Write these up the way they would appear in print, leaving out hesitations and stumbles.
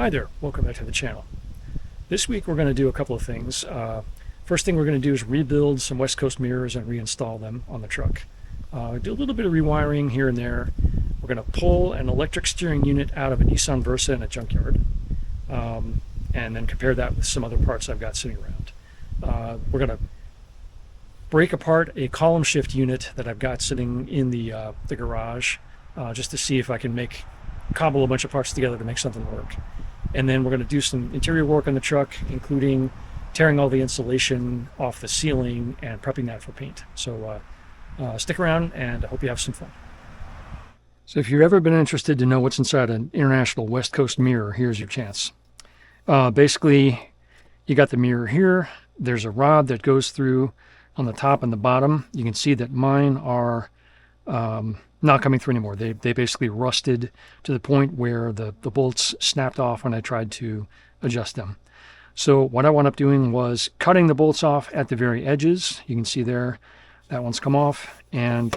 Hi there, welcome back to the channel. This week we're going to do a couple of things. First thing we're going to do is rebuild some West Coast mirrors and reinstall them on the truck. Do a little bit of rewiring here and there. We're going to pull an electric steering unit out of a Nissan Versa in a junkyard, and then compare that with some other parts I've got sitting around. We're going to break apart a column shift unit that I've got sitting in the garage, just to see if I can cobble a bunch of parts together to make something work. And then we're going to do some interior work on the truck, including tearing all the insulation off the ceiling and prepping that for paint. So stick around and I hope you have some fun. So if you've ever been interested to know what's inside an International West Coast mirror, here's your chance. Basically, you got the mirror here. There's a rod that goes through on the top and the bottom. You can see that mine are not coming through anymore. They basically rusted to the point where the bolts snapped off when I tried to adjust them. So what I wound up doing was cutting the bolts off at the very edges. You can see there, that one's come off. And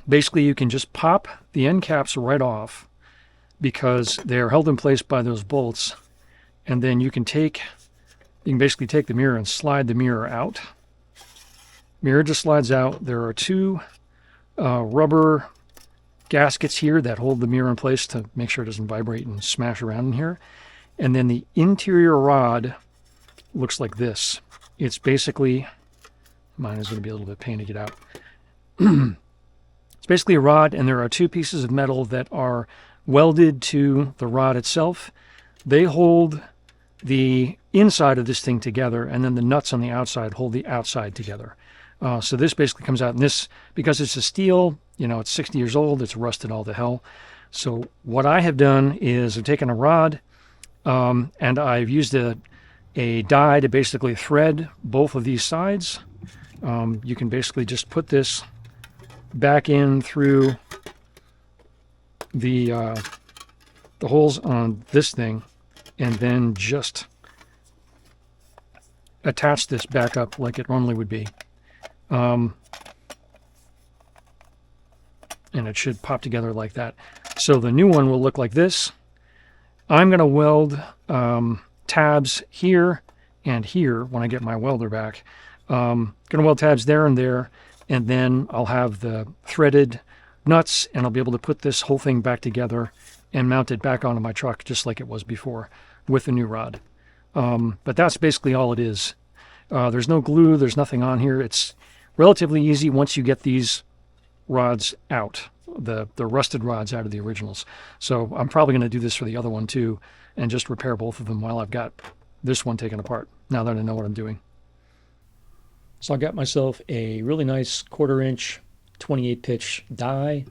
basically you can just pop the end caps right off because they're held in place by those bolts. And then you can basically take the mirror and slide the mirror out. Mirror just slides out. There are two rubber gaskets here that hold the mirror in place to make sure it doesn't vibrate and smash around in here. And then the interior rod looks like this. It's basically, mine is going to be a little bit pain to get out. It's basically a rod, and there are two pieces of metal that are welded to the rod itself. They hold the inside of this thing together, and then the nuts on the outside hold the outside together. So this basically comes out, and this, because it's a steel, it's 60 years old, it's rusted all to hell. So what I have done is I've taken a rod, and I've used a die to basically thread both of these sides. You can basically just put this back in through the holes on this thing, and then just attach this back up like it normally would be. And it should pop together like that. So the new one will look like this. I'm going to weld tabs here and here when I get my welder back. Going to weld tabs there and there, and then I'll have the threaded nuts, and I'll be able to put this whole thing back together and mount it back onto my truck just like it was before with the new rod. But that's basically all it is. There's no glue, there's nothing on here. It's relatively easy once you get these rods out, the rusted rods out of the originals. So I'm probably going to do this for the other one too, and just repair both of them while I've got this one taken apart, now that I know what I'm doing. So I got myself a really nice 1/4 inch 28 pitch die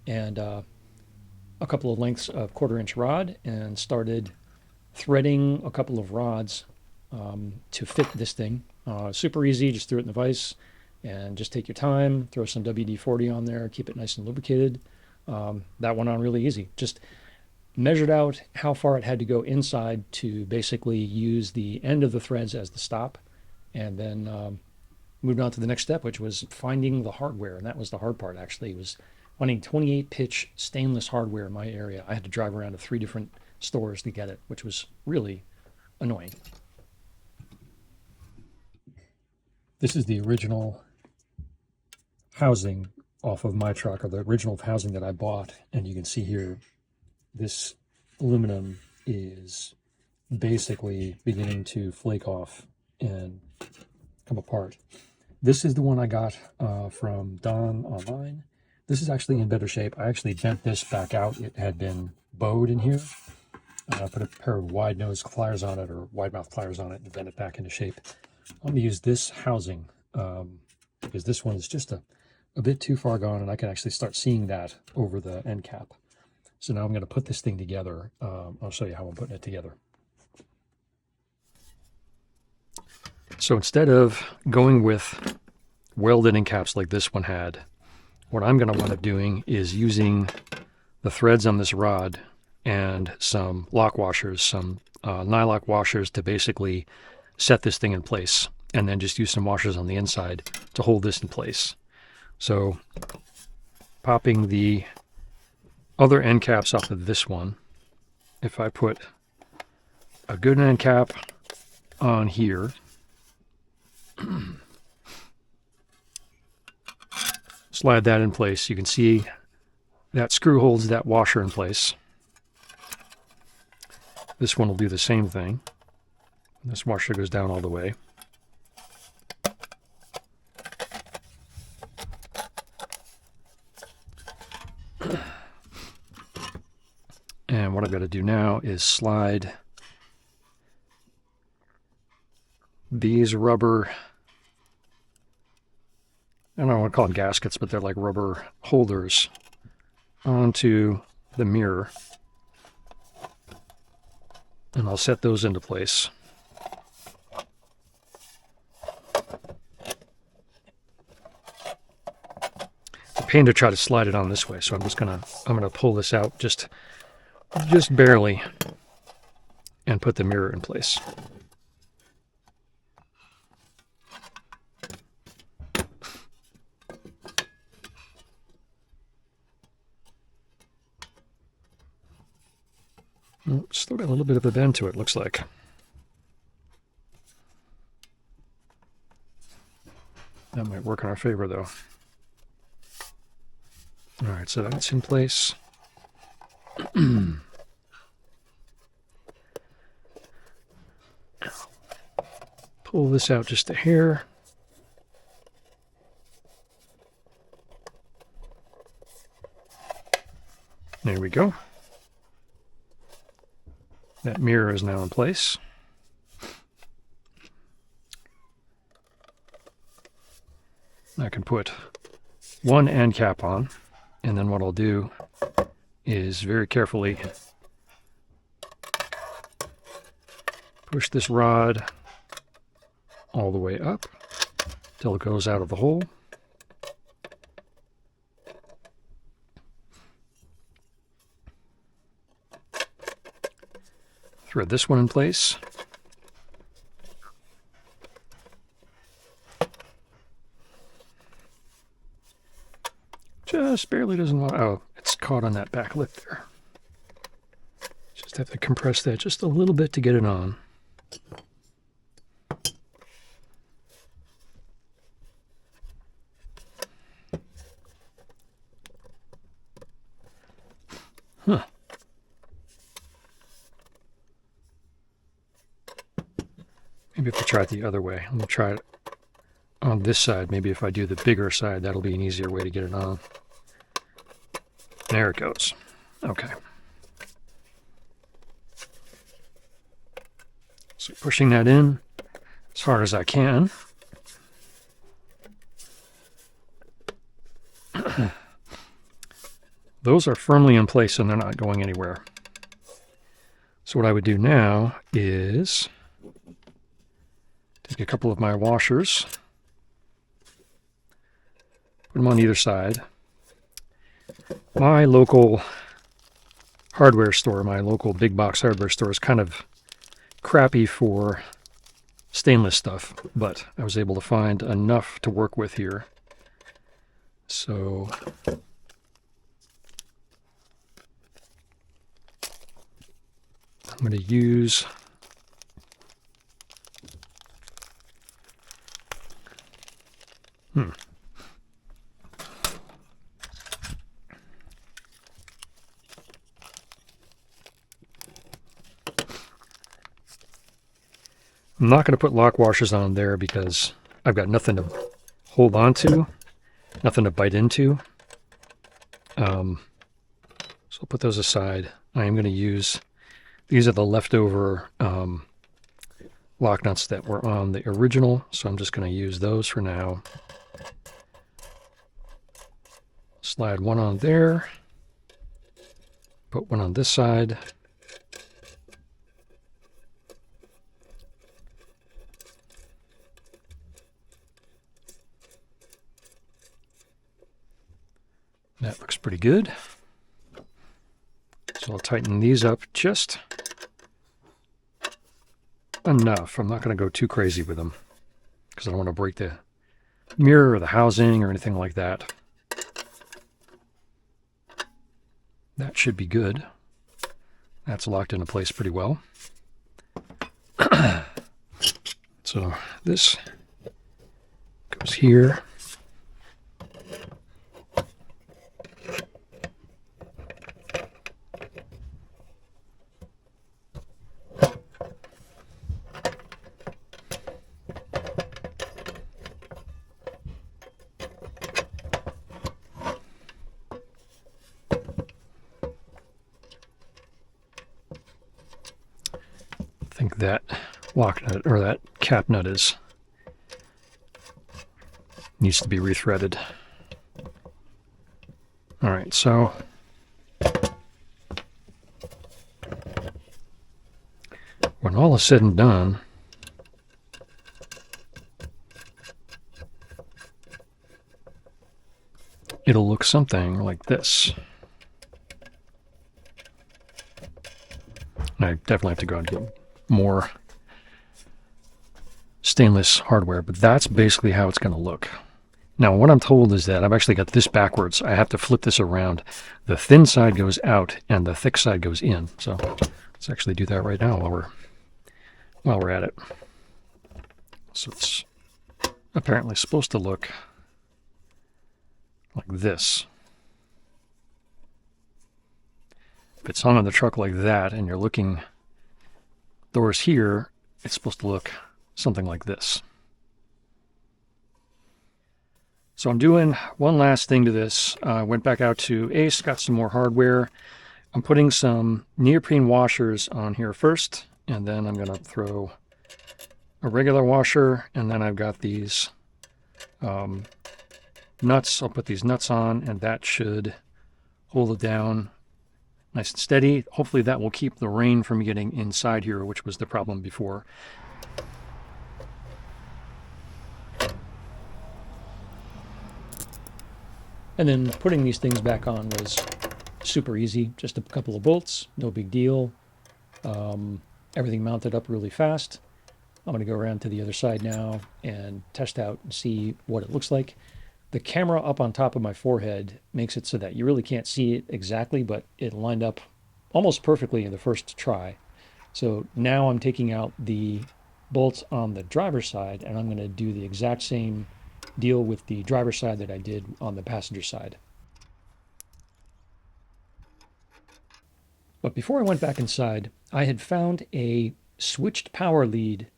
and a couple of lengths of 1/4 inch rod, and started threading a couple of rods to fit this thing. Super easy, just threw it in the vise and just take your time, throw some WD-40 on there, keep it nice and lubricated. That went on really easy. Just measured out how far it had to go inside to basically use the end of the threads as the stop, and then moved on to the next step, which was finding the hardware. And that was the hard part, actually, was finding 28 pitch stainless hardware in my area. I had to drive around to 3 different stores to get it, which was really annoying. This is the original housing off of my truck, or the original housing that I bought. And you can see here, this aluminum is basically beginning to flake off and come apart. This is the one I got from Don online. This is actually in better shape. I actually bent this back out. It had been bowed in here. I put a pair of wide nose pliers on it, or wide mouth pliers on it, and bent it back into shape. I'm going to use this housing because this one is just a bit too far gone, and I can actually start seeing that over the end cap. So now I'm going to put this thing together. I'll show you how I'm putting it together. So instead of going with welded end caps like this one had, what I'm going to wind up doing is using the threads on this rod and some lock washers, some nylock washers, to basically set this thing in place, and then just use some washers on the inside to hold this in place. So popping the other end caps off of this one, if I put a good end cap on here, slide that in place, you can see that screw holds that washer in place. This one will do the same thing. This washer goes down all the way. And what I've got to do now is slide these rubber, I don't want to call them gaskets, but they're like rubber holders, onto the mirror. And I'll set those into place. It's a pain to try to slide it on this way, so I'm gonna pull this out just barely and put the mirror in place. Still got a little bit of a bend to it, looks like. That might work in our favor, though. All right, so that's in place. Pull this out just a hair. There we go. That mirror is now in place. I can put one end cap on, and then what I'll do is very carefully push this rod all the way up till it goes out of the hole. Thread this one in place. Just barely doesn't want, oh, it's caught on that back lip there. Just have to compress that just a little bit to get it on. Huh. Maybe if I try it the other way. I'm going to try it on this side. Maybe if I do the bigger side, that'll be an easier way to get it on. There it goes. Okay. So pushing that in as hard as I can. Those are firmly in place and they're not going anywhere. So what I would do now is take a couple of my washers, put them on either side. My local hardware store, my local big box hardware store, is kind of crappy for stainless stuff, but I was able to find enough to work with here. So I'm going to use I'm not going to put lock washers on there because I've got nothing to hold on to, nothing to bite into. So I'll put those aside. I am going to use, these are the leftover lock nuts that were on the original, so I'm just going to use those for now. Slide one on there, put one on this side. That looks pretty good. So I'll tighten these up just enough. I'm not going to go too crazy with them because I don't want to break the mirror or the housing or anything like that. That should be good. That's locked into place pretty well. So this goes here. I think that lock nut, or that cap nut, needs to be rethreaded. All right, so when all is said and done, it'll look something like this. I definitely have to go out and get more stainless hardware, but that's basically how it's going to look. Now, what I'm told is that I've actually got this backwards. I have to flip this around. The thin side goes out and the thick side goes in. So let's actually do that right now while we're at it. So it's apparently supposed to look like this. If it's hung on the truck like that and you're looking doors here, it's supposed to look something like this. So I'm doing one last thing to this. I went back out to Ace, got some more hardware. I'm putting some neoprene washers on here first, and then I'm going to throw a regular washer, and then I've got these nuts. I'll put these nuts on, and that should hold it down nice and steady. Hopefully that will keep the rain from getting inside here, which was the problem before. And then putting these things back on was super easy. Just a couple of bolts, no big deal. Everything mounted up really fast. I'm going to go around to the other side now and test out and see what it looks like. The camera up on top of my forehead makes it so that you really can't see it exactly, but it lined up almost perfectly in the first try. So now I'm taking out the bolts on the driver's side, and I'm going to do the exact same deal with the driver's side that I did on the passenger side. But before I went back inside, I had found a switched power lead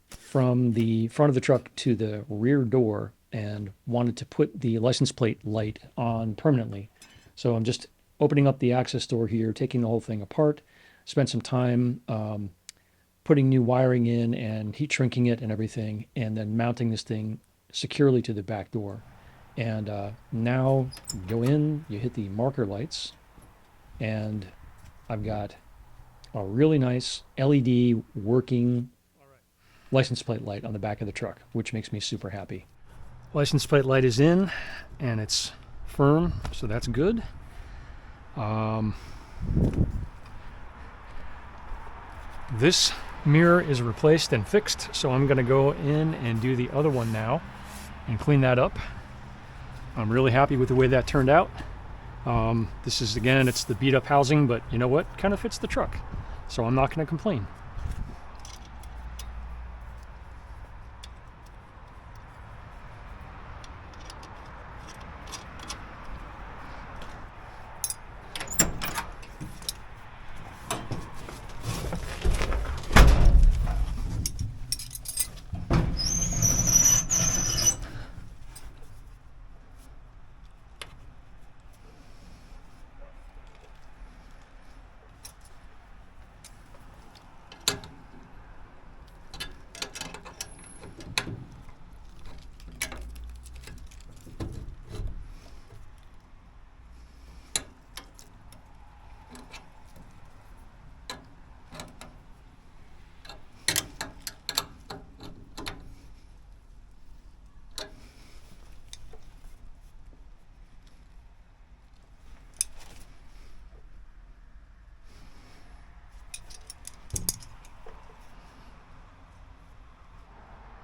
from the front of the truck to the rear door and wanted to put the license plate light on permanently. So I'm just opening up the access door here, taking the whole thing apart, spent some time putting new wiring in and heat shrinking it and everything, and then mounting this thing securely to the back door. And now you go in, you hit the marker lights, and I've got a really nice LED working license plate light on the back of the truck, which makes me super happy. License plate light is in, and it's firm, so that's good. This mirror is replaced and fixed, so I'm going to go in and do the other one now and clean that up. I'm really happy with the way that turned out. This is, again, it's the beat up housing, but you know what? Kind of fits the truck, so I'm not going to complain.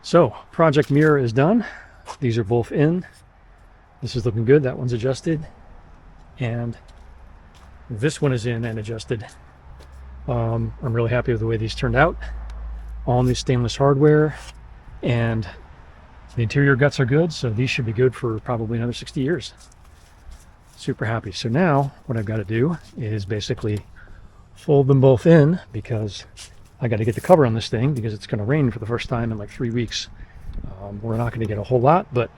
So, project mirror is done. These are both in. This is looking good. That one's adjusted. And this one is in and adjusted. I'm really happy with the way these turned out. All new stainless hardware, and the interior guts are good, so these should be good for probably another 60 years. Super happy. So now what I've got to do is basically fold them both in, because I got to get the cover on this thing because it's going to rain for the first time in like 3 weeks. We're not going to get a whole lot, but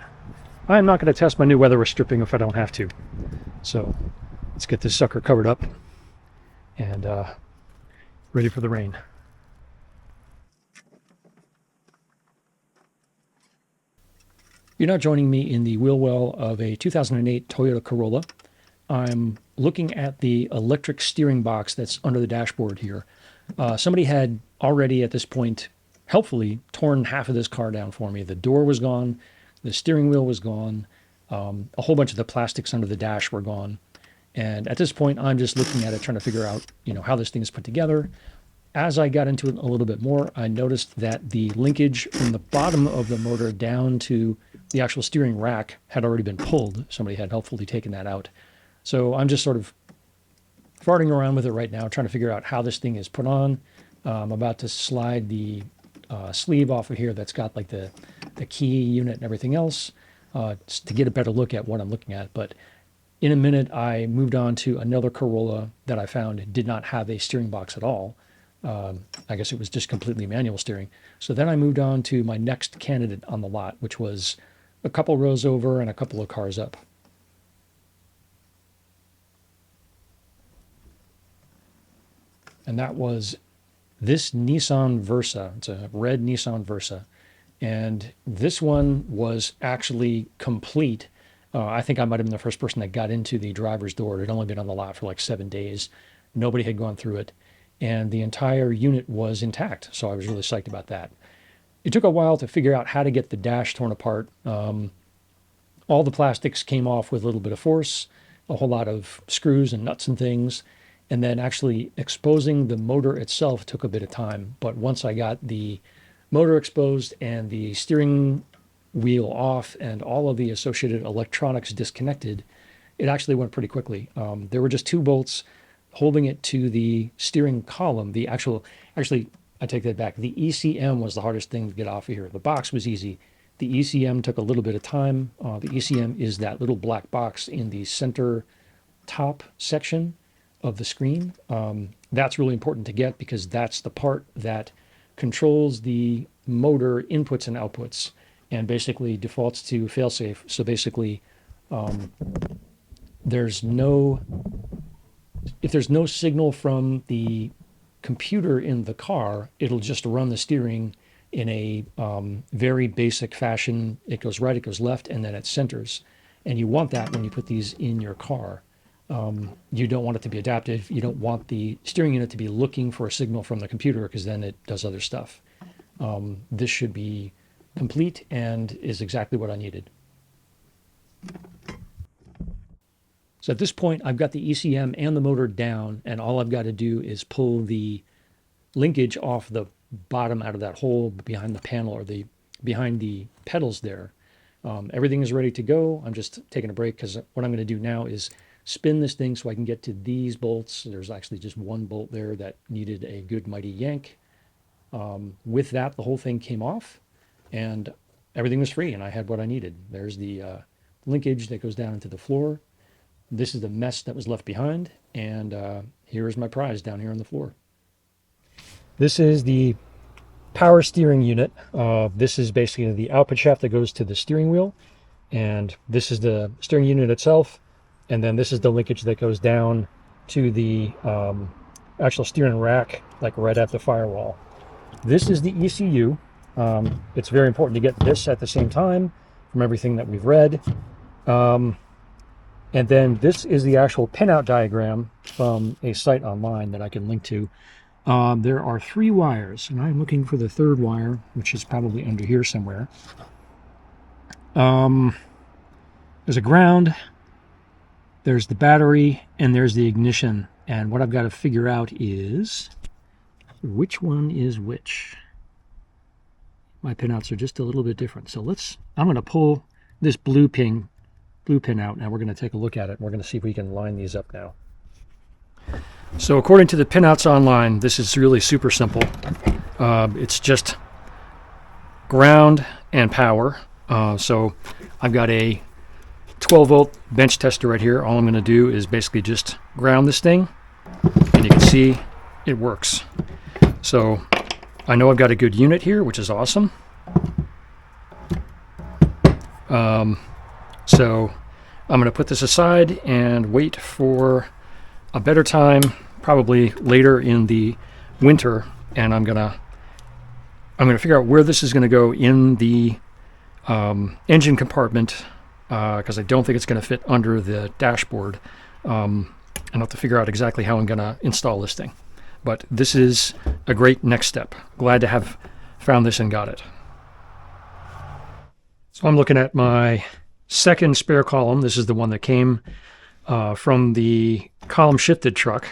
I'm not going to test my new weather stripping if I don't have to. So let's get this sucker covered up and ready for the rain. You're now joining me in the wheel well of a 2008 Toyota Corolla. I'm looking at the electric steering box that's under the dashboard here. Somebody had already at this point helpfully torn half of this car down for me. The door was gone, the steering wheel was gone, a whole bunch of the plastics under the dash were gone. And at this point, I'm just looking at it, trying to figure out, how this thing is put together. As I got into it a little bit more, I noticed that the linkage from the bottom of the motor down to the actual steering rack had already been pulled. Somebody had helpfully taken that out. So I'm just sort of farting around with it right now, trying to figure out how this thing is put on. I'm about to slide the sleeve off of here that's got like the key unit and everything else, just to get a better look at what I'm looking at. But in a minute, I moved on to another Corolla that I found did not have a steering box at all. I guess it was just completely manual steering. So then I moved on to my next candidate on the lot, which was a couple rows over and a couple of cars up. And that was this Nissan Versa. It's a red Nissan Versa. And this one was actually complete. I think I might have been the first person that got into the driver's door. It had only been on the lot for like 7 days. Nobody had gone through it. And the entire unit was intact. So I was really psyched about that. It took a while to figure out how to get the dash torn apart. All the plastics came off with a little bit of force, a whole lot of screws and nuts and things. And then actually exposing the motor itself took a bit of time. But once I got the motor exposed and the steering wheel off and all of the associated electronics disconnected, it actually went pretty quickly. There were just 2 bolts holding it to the steering column. Actually, I take that back. The ECM was the hardest thing to get off of here. The box was easy. The ECM took a little bit of time. The ECM is that little black box in the center top section of the screen. That's really important to get because that's the part that controls the motor inputs and outputs and basically defaults to failsafe. So basically, if there's no signal from the computer in the car, it'll just run the steering in a very basic fashion. It goes right, it goes left, and then it centers. And you want that when you put these in your car. You don't want it to be adaptive. You don't want the steering unit to be looking for a signal from the computer because then it does other stuff. This should be complete and is exactly what I needed. So at this point, I've got the ECM and the motor down, and all I've got to do is pull the linkage off the bottom out of that hole behind the panel or behind the pedals there. Everything is ready to go. I'm just taking a break because what I'm going to do now is spin this thing so I can get to these bolts. There's actually just 1 bolt there that needed a good mighty yank. With that, the whole thing came off and everything was free and I had what I needed. There's the linkage that goes down into the floor. This is the mess that was left behind, and here is my prize down here on the floor. This is the power steering unit. This is basically the output shaft that goes to the steering wheel, and this is the steering unit itself, and then this is the linkage that goes down to the actual steering rack, like right at the firewall. This is the ECU. It's very important to get this at the same time from everything that we've read. And then this is the actual pinout diagram from a site online that I can link to. There are 3 wires, and I'm looking for the 3rd wire, which is probably under here somewhere. There's a ground, there's the battery, and there's the ignition. And what I've got to figure out is which one is which. My pinouts are just a little bit different. So I'm going to pull this blue pin out. Now we're going to take a look at it. We're going to see if we can line these up now. So according to the pinouts online, this is really super simple. It's just ground and power. So I've got a 12 volt bench tester right here. All I'm going to do is basically just ground this thing, and you can see it works. So I know I've got a good unit here, which is awesome. So I'm going to put this aside and wait for a better time, probably later in the winter, and I'm gonna figure out where this is going to go in the engine compartment, because I don't think it's going to fit under the dashboard. I'll have to figure out exactly how I'm going to install this thing. But this is a great next step. Glad to have found this and got it. So I'm looking at my second spare column. This is the one that came from the column shifted truck.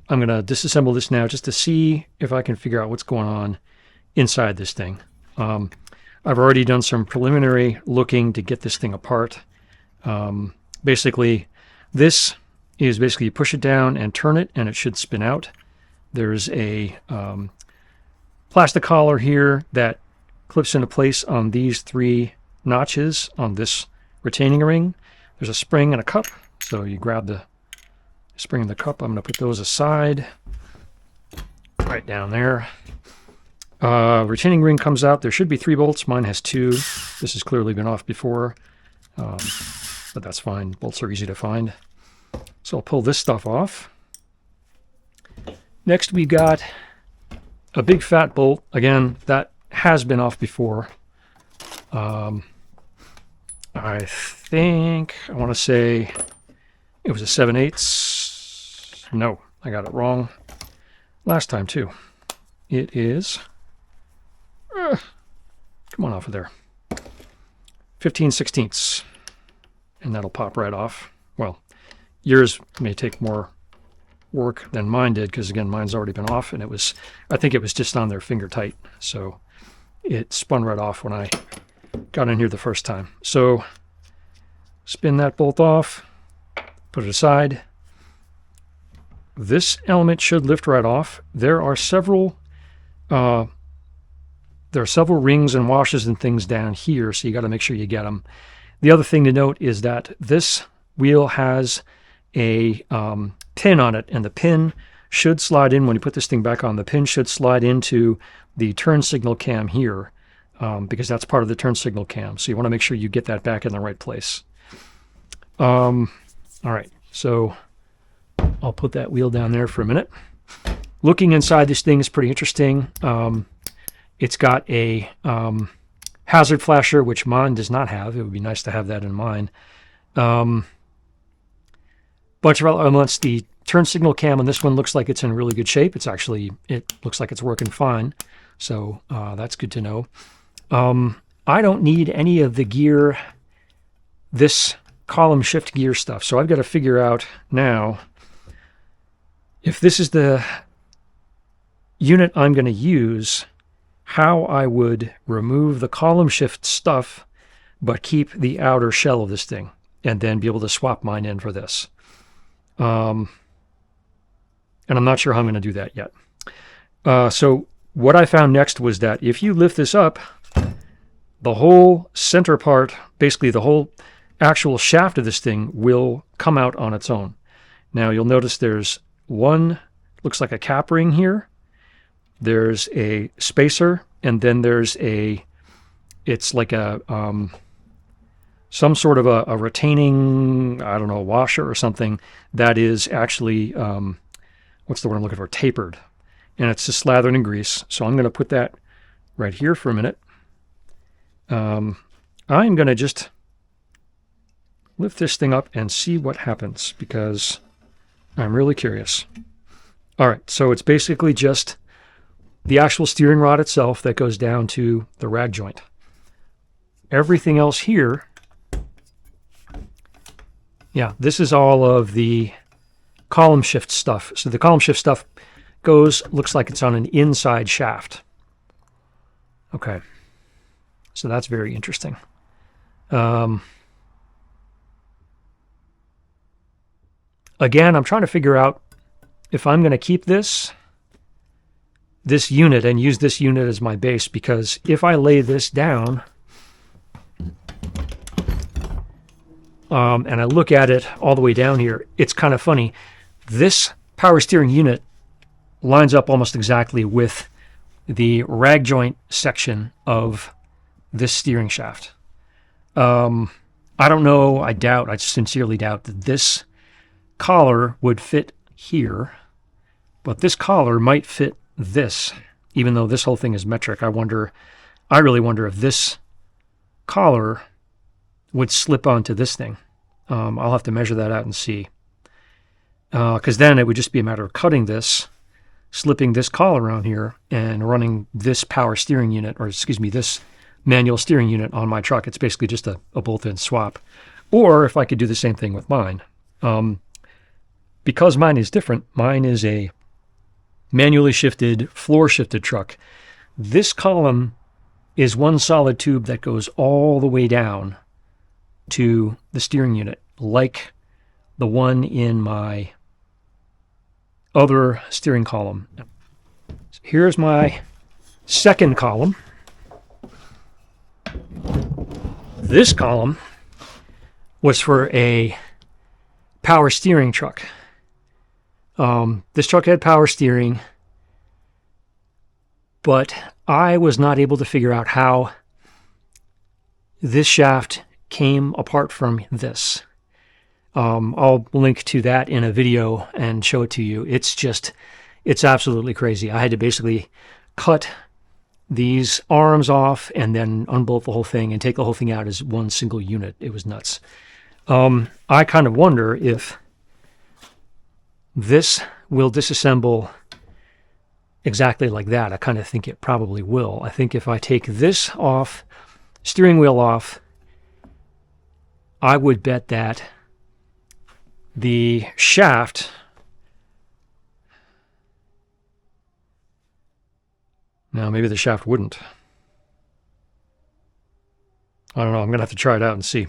I'm going to disassemble this now just to see if I can figure out what's going on inside this thing. I've already done some preliminary looking to get this thing apart. Basically, this is basically you push it down and turn it, and it should spin out. There's a plastic collar here that clips into place on these 3 notches on this retaining ring. There's a spring and a cup, so you grab the spring and the cup. I'm going to put those aside right down there. Retaining ring comes out. There should be 3 bolts. Mine has 2. This has clearly been off before, but that's fine. Bolts are easy to find. So I'll pull this stuff off. Next we got a big fat bolt. Again, that has been off before. I think, I want to say it was a 7/8. No, I got it wrong last time too. It is, come on off of there, 15/16. And that'll pop right off. Well, yours may take more work than mine did, because again, mine's already been off, and I think it was just on there finger tight, so it spun right off when I got in here the first time. So spin that bolt off, put it aside. This element should lift right off. There are several rings and washers and things down here, so you got to make sure you get them. The other thing to note is that this wheel has a pin on it, and the pin should slide in when you put this thing back on. The pin should slide into the turn signal cam here, because that's part of the turn signal cam. So you want to make sure you get that back in the right place. All right, so I'll put that wheel down there for a minute. Looking inside this thing is pretty interesting. It's got a hazard flasher, which mine does not have. It would be nice to have that in mine. Bunch of elements. The turn signal cam on this one looks like it's in really good shape. It looks like it's working fine. So that's good to know. I don't need any of the gear, this column shift gear stuff. So I've got to figure out now if this is the unit I'm going to use, how I would remove the column shift stuff but keep the outer shell of this thing, and then be able to swap mine in for this. And I'm not sure how I'm going to do that yet. So what I found next was that if you lift this up, the whole center part, basically the whole actual shaft of this thing, will come out on its own. Now you'll notice there's one, looks like a cap ring here. There's a spacer, and then there's it's like a some sort of a retaining, I don't know, washer or something that is actually, what's the word I'm looking for, tapered. And it's just slathered in grease. So I'm going to put that right here for a minute. I'm going to just lift this thing up and see what happens, because I'm really curious. All right, so it's basically just the actual steering rod itself that goes down to the rag joint. Everything else here, yeah, this is all of the column shift stuff. So the column shift stuff looks like it's on an inside shaft. Okay, so that's very interesting. Again, I'm trying to figure out if I'm going to keep this unit and use this unit as my base, because if I lay this down and I look at it all the way down here, it's kind of funny. This power steering unit lines up almost exactly with the rag joint section of this steering shaft. I don't know, I sincerely doubt that this collar would fit here, but this collar might fit this, even though this whole thing is metric. I really wonder if this collar would slip onto this thing. I'll have to measure that out and see. Because then it would just be a matter of cutting this, slipping this collar on here, and running this power steering unit, or excuse me, this manual steering unit on my truck. It's basically just a bolt-in swap. Or if I could do the same thing with mine. Because mine is different, mine is a manually shifted, floor shifted truck. This column is one solid tube that goes all the way down to the steering unit, like the one in my other steering column. So here's my second column. This column was for a power steering truck. This truck had power steering, but I was not able to figure out how this shaft came apart from this. I'll link to that in a video and show it to you. It's absolutely crazy. I had to basically cut these arms off and then unbolt the whole thing and take the whole thing out as one single unit. It was nuts. I kind of wonder if this will disassemble exactly like that. I kind of think it probably will. I think if I take this off, steering wheel off, I would bet that the shaft now maybe the shaft wouldn't. I don't know. I'm going to have to try it out and see.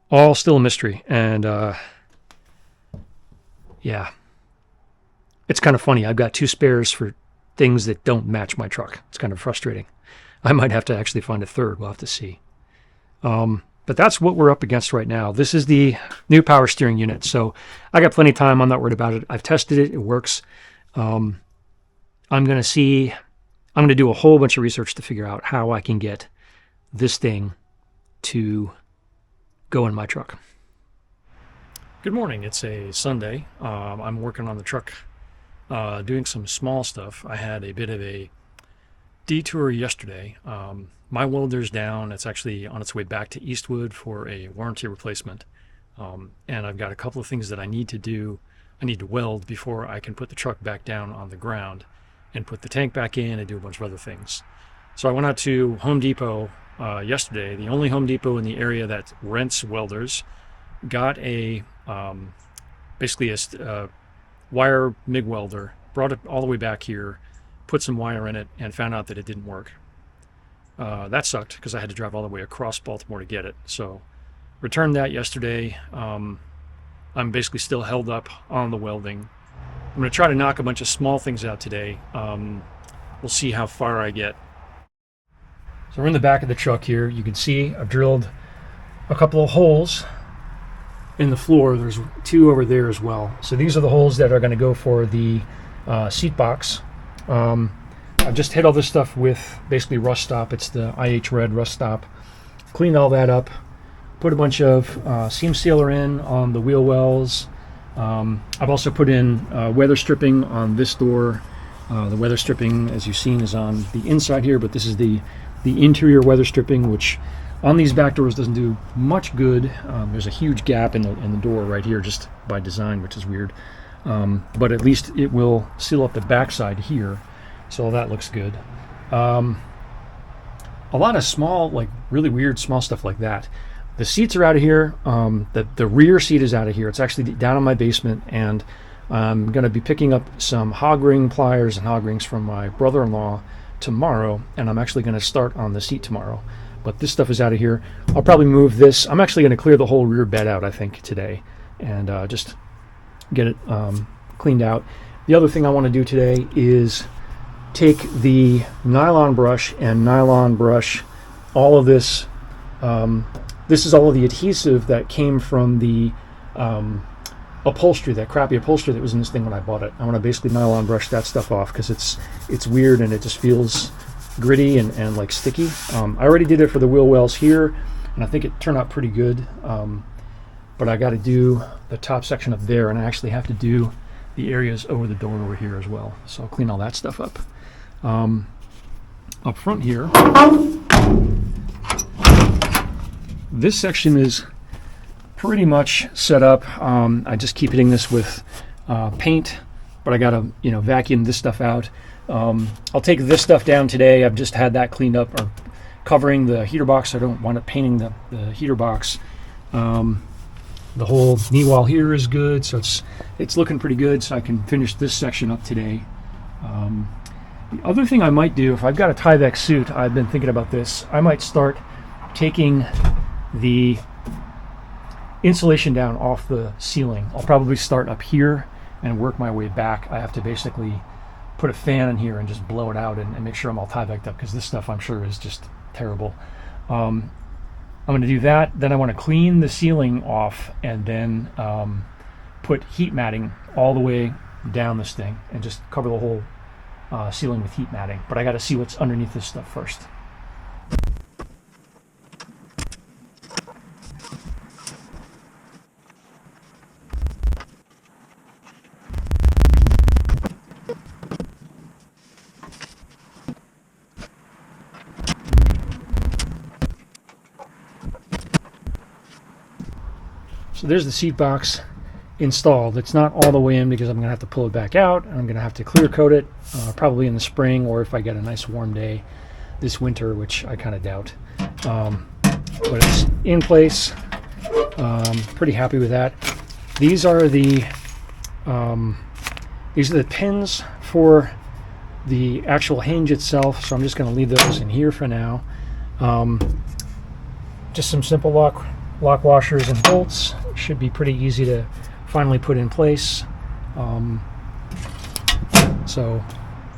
All still a mystery. And yeah, it's kind of funny. I've got two spares for things that don't match my truck. It's kind of frustrating. I might have to actually find a third. We'll have to see. But that's what we're up against right now. This is the new power steering unit. So I got plenty of time. I'm not worried about it. I've tested it. It works. I'm going to do a whole bunch of research to figure out how I can get this thing to go in my truck. Good morning. It's a Sunday. I'm working on the truck, doing some small stuff. I had a bit of a detour yesterday. My welder's down. It's actually on its way back to Eastwood for a warranty replacement. And I've got a couple of things that I need to do. I need to weld before I can put the truck back down on the ground and put the tank back in and do a bunch of other things. So I went out to Home Depot yesterday, the only Home Depot in the area that rents welders, got a basically a wire MIG welder, brought it all the way back here, put some wire in it, and found out that it didn't work. That sucked because I had to drive all the way across Baltimore to get it. So returned that yesterday. I'm basically still held up on the welding. I'm going to try to knock a bunch of small things out today. We'll see how far I get. So we're in the back of the truck here. You can see I've drilled a couple of holes in the floor. There's two over there as well. So these are the holes that are going to go for the seat box. I've just hit all this stuff with basically rust stop. It's the IH Red rust stop. Cleaned all that up. Put a bunch of seam sealer in on the wheel wells. I've also put in weather stripping on this door. The weather stripping, as you've seen, is on the inside here, but this is the interior weather stripping, which on these back doors doesn't do much good. There's a huge gap in the door right here just by design, which is weird. But at least it will seal up the backside here, so that looks good. A lot of small, like really weird small stuff like that. The seats are out of here. The rear seat is out of here. It's actually down in my basement, and I'm going to be picking up some hog ring pliers and hog rings from my brother-in-law tomorrow, and I'm actually going to start on the seat tomorrow. But this stuff is out of here. I'll probably move this. I'm actually going to clear the whole rear bed out, I think, today, and just get it cleaned out. The other thing I want to do today is take the nylon brush and nylon brush all of this. This is all of the adhesive that came from the upholstery, that crappy upholstery that was in this thing when I bought it. I want to basically nylon brush that stuff off because it's weird and it just feels gritty and like sticky. I already did it for the wheel wells here, and I think it turned out pretty good. But I got to do the top section up there, and I actually have to do the areas over the door over here as well. So I'll clean all that stuff up. Up front here, this section is pretty much set up. I just keep hitting this with paint, but I gotta vacuum this stuff out. I'll take this stuff down today. I've just had that cleaned up, or covering the heater box. I don't want it painting the heater box. The whole knee wall here is good, so it's looking pretty good, so I can finish this section up today. The other thing I might do, if I've got a Tyvek suit, I've been thinking about this, I might start taking the insulation down off the ceiling. I'll probably start up here and work my way back. I have to basically put a fan in here and just blow it out and make sure I'm all Tyvek'd up, because this stuff I'm sure is just terrible. I'm going to do that. Then I want to clean the ceiling off and then put heat matting all the way down this thing and just cover the whole ceiling with heat matting. But I got to see what's underneath this stuff first. So there's the seat box installed. It's not all the way in because I'm going to have to pull it back out, and I'm going to have to clear coat it probably in the spring, or if I get a nice warm day this winter, which I kind of doubt. But it's in place. Pretty happy with that. These are the pins for the actual hinge itself, so I'm just going to leave those in here for now. Just some simple lock washers and bolts. Should be pretty easy to finally put in place. So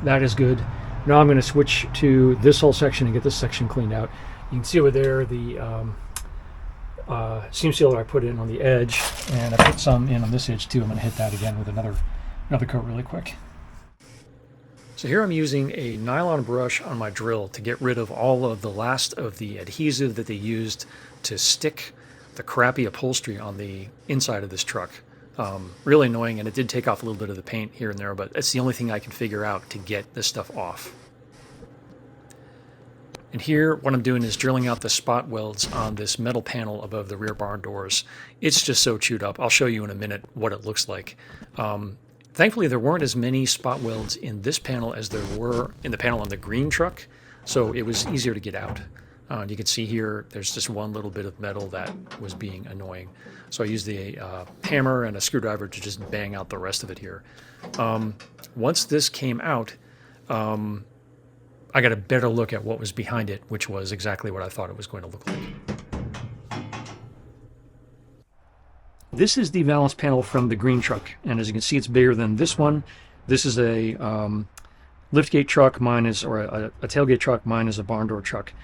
that is good. Now I'm going to switch to this whole section and get this section cleaned out. You can see over there the seam sealer I put in on the edge, and I put some in on this edge too. I'm going to hit that again with another coat really quick. So here I'm using a nylon brush on my drill to get rid of all of the last of the adhesive that they used to stick the crappy upholstery on the inside of this truck. Really annoying, and it did take off a little bit of the paint here and there, but it's the only thing I can figure out to get this stuff off. And here what I'm doing is drilling out the spot welds on this metal panel above the rear barn doors. It's just so chewed up. I'll show you in a minute what it looks like. Thankfully there weren't as many spot welds in this panel as there were in the panel on the green truck, so it was easier to get out. You can see here there's just one little bit of metal that was being annoying. So I used the hammer and a screwdriver to just bang out the rest of it here. Once this came out, I got a better look at what was behind it, which was exactly what I thought it was going to look like. This is the valance panel from the green truck, and as you can see, it's bigger than this one. This is a liftgate truck, mine is, or a tailgate truck, mine is a barn door truck.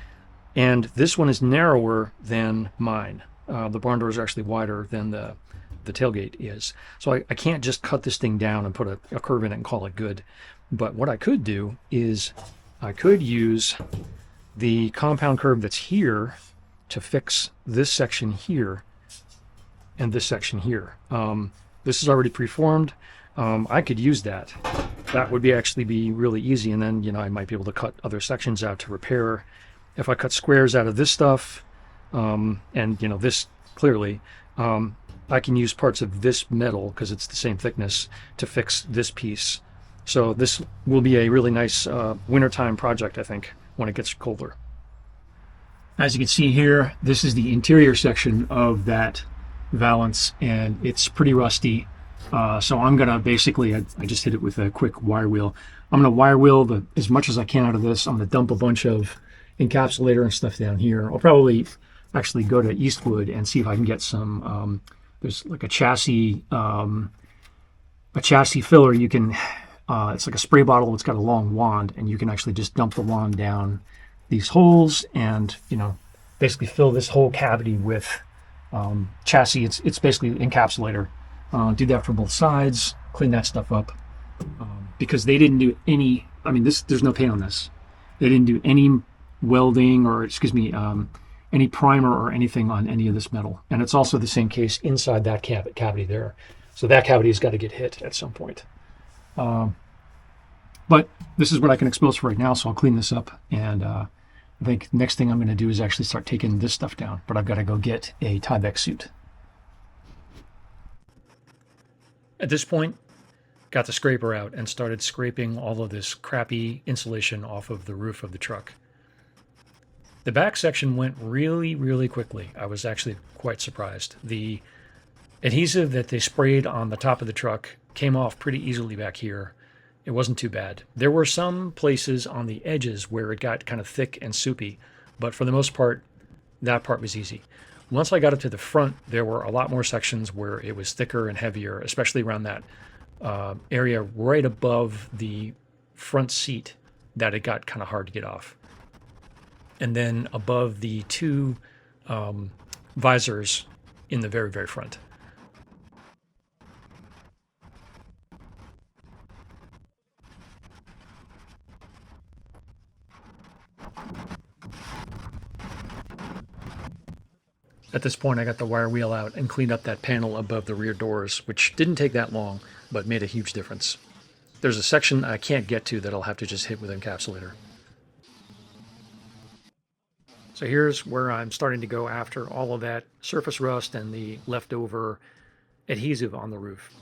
And this one is narrower than mine. The barn door is actually wider than the tailgate is. So I can't just cut this thing down and put a curve in it and call it good. But what I could do is I could use the compound curve that's here to fix this section here and this section here. This is already preformed. I could use that. That would actually be really easy, and then I might be able to cut other sections out to repair. If I cut squares out of this stuff, and this clearly, I can use parts of this metal, because it's the same thickness, to fix this piece. So this will be a really nice wintertime project, I think, when it gets colder. As you can see here, this is the interior section of that valance, and it's pretty rusty. So I'm going to basically, I just hit it with a quick wire wheel. I'm going to wire wheel as much as I can out of this. I'm going to dump a bunch of encapsulator and stuff down here. I'll probably actually go to Eastwood and see if I can get some, there's like a chassis a chassis filler, you can, it's like a spray bottle. It's got a long wand, and you can actually just dump the wand down these holes and, basically fill this whole cavity with chassis. It's basically encapsulator. Do that for both sides, clean that stuff up. Because they didn't do any, there's no paint on this. They didn't do any welding or, any primer or anything on any of this metal. And it's also the same case inside that cavity there. So that cavity has got to get hit at some point. But this is what I can expose for right now, so I'll clean this up. And I think next thing I'm going to do is actually start taking this stuff down. But I've got to go get a Tyvek suit. At this point, got the scraper out and started scraping all of this crappy insulation off of the roof of the truck. The back section went really, really quickly. I was actually quite surprised. The adhesive that they sprayed on the top of the truck came off pretty easily back here. It wasn't too bad. There were some places on the edges where it got kind of thick and soupy, but for the most part, that part was easy. Once I got up to the front, there were a lot more sections where it was thicker and heavier, especially around that area right above the front seat that it got kind of hard to get off. And then above the two visors in the very, very front. At this point, I got the wire wheel out and cleaned up that panel above the rear doors, which didn't take that long, but made a huge difference. There's a section I can't get to that I'll have to just hit with encapsulator. So here's where I'm starting to go after all of that surface rust and the leftover adhesive on the roof.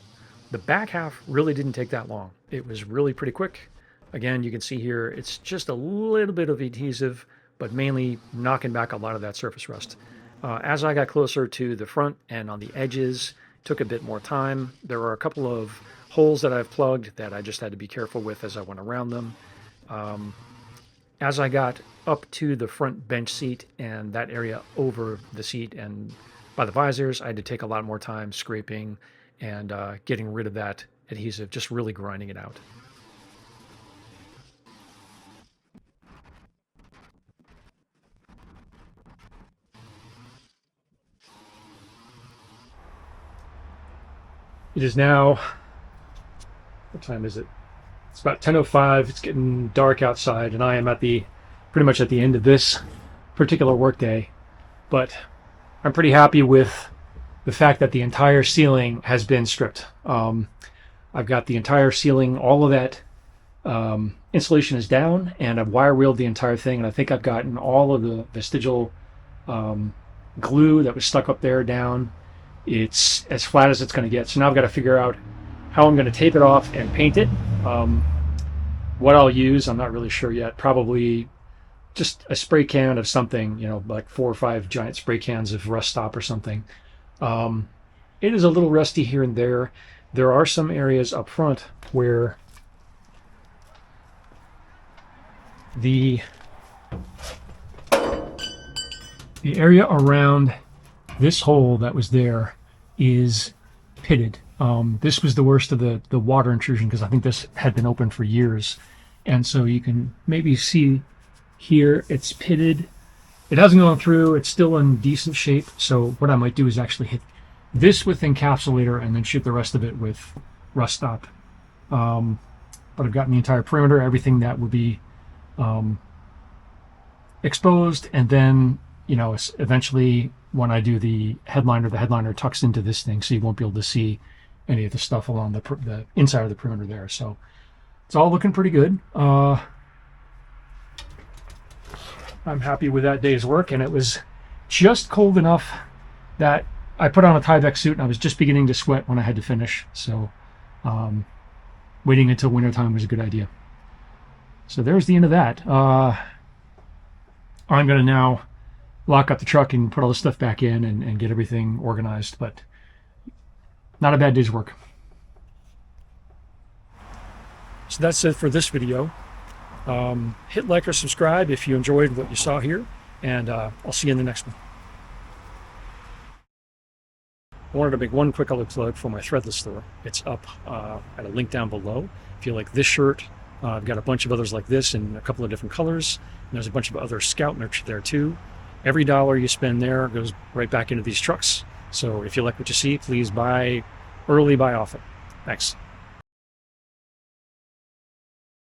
The back half really didn't take that long. It was really pretty quick. Again, you can see here, it's just a little bit of adhesive, but mainly knocking back a lot of that surface rust. As I got closer to the front and on the edges, took a bit more time. There were a couple of holes that I've plugged that I just had to be careful with as I went around them. As I got up to the front bench seat and that area over the seat and by the visors, I had to take a lot more time scraping and getting rid of that adhesive, just really grinding it out. It is now, what time is it? It's about 10:05. It's getting dark outside, and I am pretty much at the end of this particular workday. But I'm pretty happy with the fact that the entire ceiling has been stripped. I've got the entire ceiling, all of that insulation is down, and I've wire wheeled the entire thing, and I think I've gotten all of the vestigial glue that was stuck up there down. It's as flat as it's going to get. So now I've got to figure out how I'm going to tape it off and paint it. What I'll use, I'm not really sure yet. Probably just a spray can of something, like 4 or 5 giant spray cans of Rust Stop or something. It is a little rusty here and there. There are some areas up front where the area around this hole that was there is pitted. This was the worst of the water intrusion because I think this had been open for years. And so you can maybe see here it's pitted. It hasn't gone through. It's still in decent shape. So what I might do is actually hit this with encapsulator and then shoot the rest of it with Rust Stop. But I've gotten the entire perimeter, everything that would be exposed, and then eventually when I do the headliner tucks into this thing, so you won't be able to see any of the stuff along the inside of the perimeter there. So it's all looking pretty good. I'm happy with that day's work, and it was just cold enough that I put on a Tyvek suit and I was just beginning to sweat when I had to finish. So waiting until wintertime was a good idea. So there's the end of that. I'm going to now lock up the truck and put all the stuff back in and get everything organized, but not a bad day's work. So that's it for this video. Hit like or subscribe if you enjoyed what you saw here, and I'll see you in the next one. I wanted to make one quick other plug for my threadless store. It's up at a link down below. If you like this shirt, I've got a bunch of others like this in a couple of different colors. And there's a bunch of other Scout merch there too. Every dollar you spend there goes right back into these trucks. So if you like what you see, please buy early, buy often. Thanks.